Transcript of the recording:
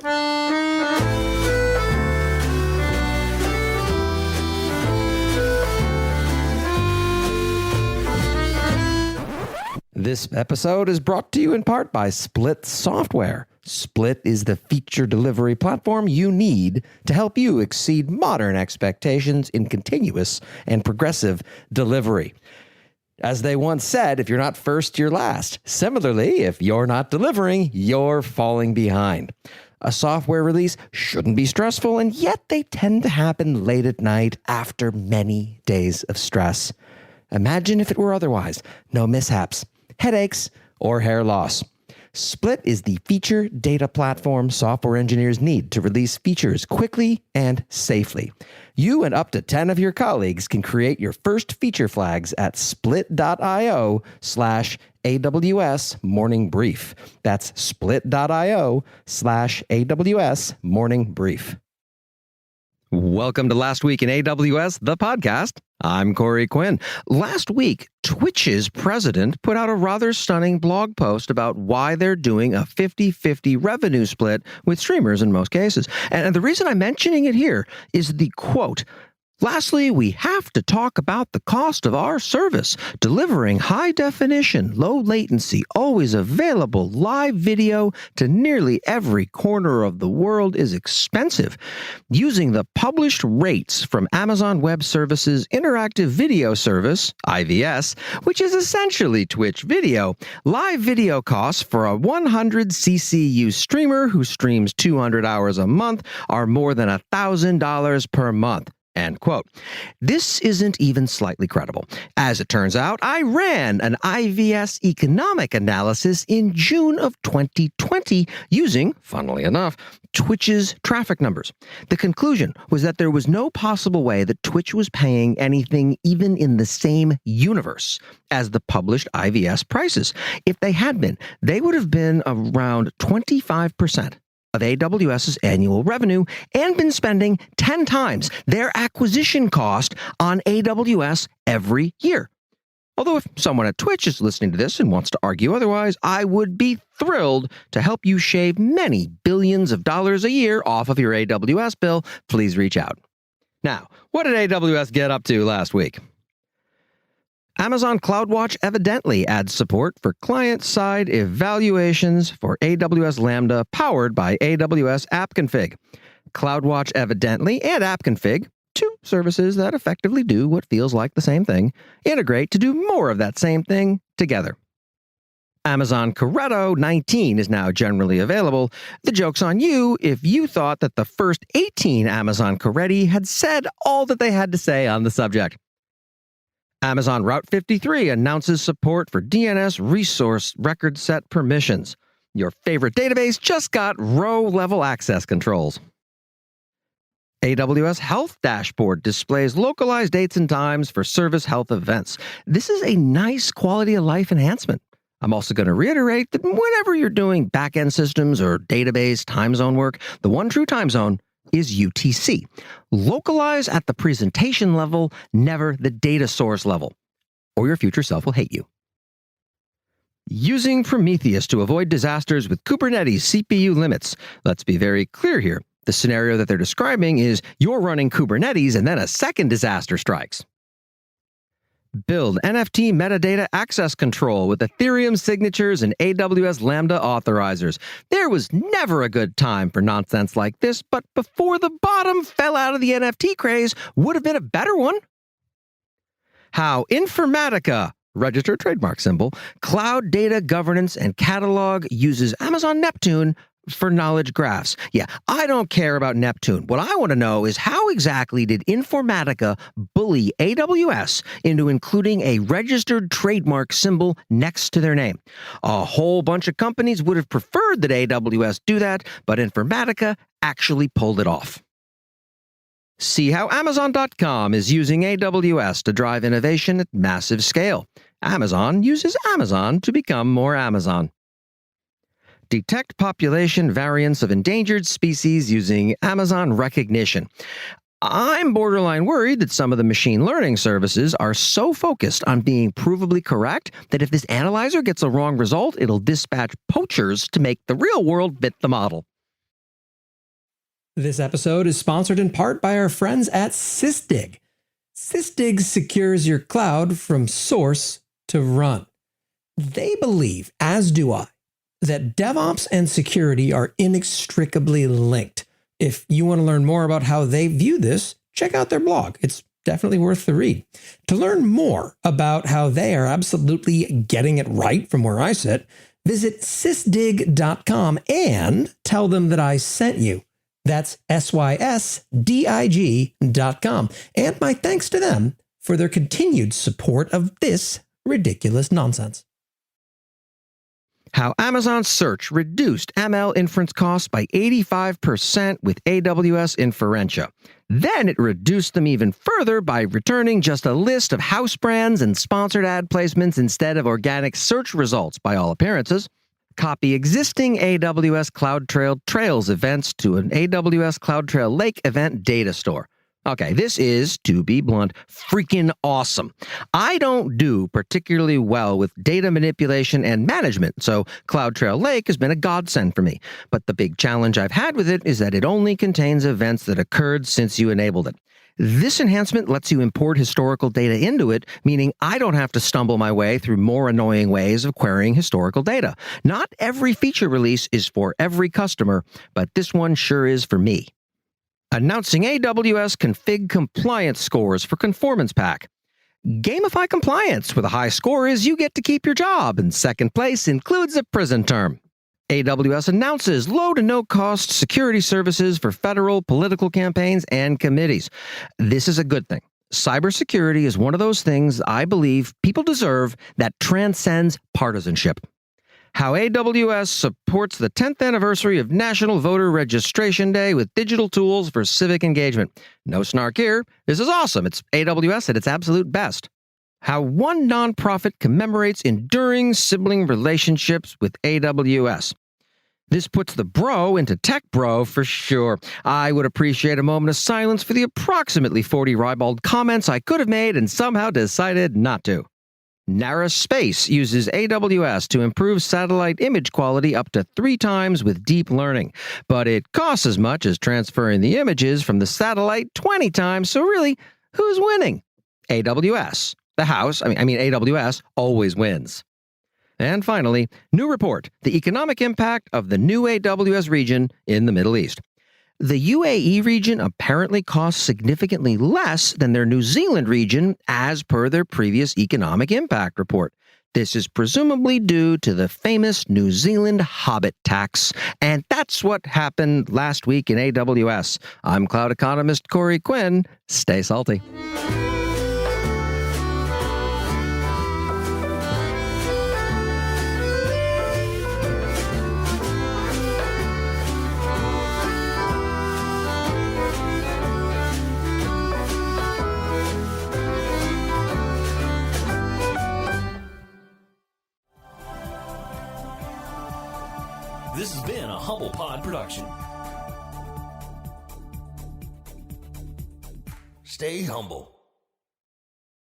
This episode is brought to you in part by Split Software. Split is the feature delivery platform you need to help you exceed modern expectations in continuous and progressive delivery. As they once said, if you're not first, you're last. Similarly, if you're not delivering, you're falling behind. A software release shouldn't be stressful, and yet they tend to happen late at night after many days of stress. Imagine if it were otherwise. No mishaps, headaches, or hair loss. Split is the feature data platform software engineers need to release features quickly and safely. You and up to 10 of your colleagues can create your first feature flags at split.io/AWS Morning Brief. That's split.io/AWS Morning Brief. Welcome to Last Week in AWS, the podcast. I'm Corey Quinn. Last week, Twitch's president put out a rather stunning blog post about why they're doing a 50-50 revenue split with streamers in most cases. And the reason I'm mentioning it here is the quote, "Lastly, we have to talk about the cost of our service. Delivering high definition, low latency, always available live video to nearly every corner of the world is expensive. Using the published rates from Amazon Web Services Interactive Video Service, IVS, which is essentially Twitch video, live video costs for a 100 CCU streamer who streams 200 hours a month are more than $1,000 per month." End quote. This isn't even slightly credible. As it turns out, I ran an IVS economic analysis in June of 2020 using, funnily enough, Twitch's traffic numbers. The conclusion was that there was no possible way that Twitch was paying anything even in the same universe as the published IVS prices. If they had been, they would have been around 25% of AWS's annual revenue and been spending 10 times their acquisition cost on AWS every year. Although if someone at Twitch is listening to this and wants to argue otherwise, I would be thrilled to help you shave many billions of dollars a year off of your AWS bill. Please reach out. Now, what did AWS get up to last week? Amazon CloudWatch evidently adds support for client-side evaluations for AWS Lambda powered by AWS AppConfig. CloudWatch evidently and AppConfig, two services that effectively do what feels like the same thing, integrate to do more of that same thing together. Amazon Corretto 19 is now generally available. The joke's on you if you thought that the first 18 Amazon Corretti had said all that they had to say on the subject. Amazon Route 53 announces support for DNS resource record set permissions. Your favorite database just got row-level access controls. AWS Health Dashboard displays localized dates and times for service health events. This is a nice quality of life enhancement. I'm also going to reiterate that whenever you're doing back-end systems or database time zone work, the one true time zone is UTC. Localize at the presentation level, never the data source level, or your future self will hate you. Using Prometheus to avoid disasters with Kubernetes CPU limits. Let's be very clear here. The scenario that they're describing is you're running Kubernetes and then a second disaster strikes. Build NFT metadata access control with Ethereum signatures and AWS Lambda authorizers. There was never a good time for nonsense like this, but before the bottom fell out of the NFT craze would have been a better one. How Informatica, registered trademark symbol, cloud data governance and catalog uses Amazon Neptune for knowledge graphs. Yeah, I don't care about Neptune. What I want to know is how exactly did Informatica bully AWS into including a registered trademark symbol next to their name? A whole bunch of companies would have preferred that AWS do that, but Informatica actually pulled it off. See how Amazon.com is using AWS to drive innovation at massive scale. Amazon uses Amazon to become more Amazon. Detect population variants of endangered species using Amazon Recognition. I'm borderline worried that some of the machine learning services are so focused on being provably correct that if this analyzer gets a wrong result, it'll dispatch poachers to make the real world fit the model. This episode is sponsored in part by our friends at Sysdig. Sysdig secures your cloud from source to run. They believe, as do I, that DevOps and security are inextricably linked. If you want to learn more about how they view this, check out their blog. It's definitely worth the read. To learn more about how they are absolutely getting it right from where I sit, visit sysdig.com and tell them that I sent you. That's SYSDIG.com. And my thanks to them for their continued support of this ridiculous nonsense. How Amazon Search reduced ML inference costs by 85% with AWS Inferentia. Then it reduced them even further by returning just a list of house brands and sponsored ad placements instead of organic search results, by all appearances. Copy existing AWS CloudTrail Trails events to an AWS CloudTrail Lake event data store. Okay, this is, to be blunt, freaking awesome. I don't do particularly well with data manipulation and management, so CloudTrail Lake has been a godsend for me. But the big challenge I've had with it is that it only contains events that occurred since you enabled it. This enhancement lets you import historical data into it, meaning I don't have to stumble my way through more annoying ways of querying historical data. Not every feature release is for every customer, but this one sure is for me. Announcing AWS config compliance scores for Conformance Pack. Gamify compliance with a high score is you get to keep your job, and second place includes a prison term. AWS announces low to no cost security services for federal political campaigns and committees. This is a good thing. Cybersecurity is one of those things I believe people deserve that transcends partisanship. How AWS supports the 10th anniversary of National Voter Registration Day with digital tools for civic engagement. No snark here. This is awesome. It's AWS at its absolute best. How one nonprofit commemorates enduring sibling relationships with AWS. This puts the bro into tech bro for sure. I would appreciate a moment of silence for the approximately 40 ribald comments I could have made and somehow decided not to. Nara Space uses AWS to improve satellite image quality up to 3 times with deep learning, but it costs as much as transferring the images from the satellite 20 times, so really, who's winning? AWS. The house, AWS always wins. And finally, new report, the economic impact of the new AWS region in the Middle East. The UAE region apparently costs significantly less than their New Zealand region as per their previous economic impact report. This is presumably due to the famous New Zealand Hobbit tax. And that's what happened last week in AWS. I'm cloud economist Corey Quinn. Stay salty. This has been a Humble Pod production. Stay humble.